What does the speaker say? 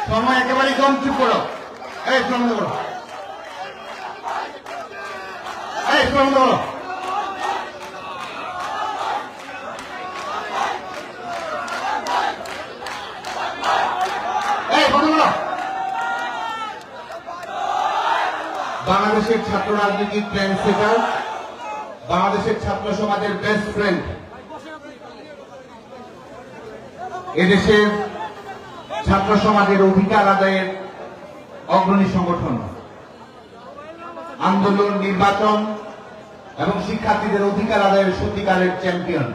সময় একেবারেই কম, চুপ করো। এই বন্ধ করো, এই বন্ধ করো। বাংলাদেশের ছাত্র রাজনীতির ট্রেন্ড সেটার, বাংলাদেশের ছাত্র সমাজের বেস্ট ফ্রেন্ড, এদেশের ছাত্র সমাজের অধিকার আদায়ের অগ্রণী সংগঠন, আন্দোলন, নির্বাচন এবং শিক্ষার্থীদের অধিকার আদায়ের সত্যিকারের চ্যাম্পিয়ন।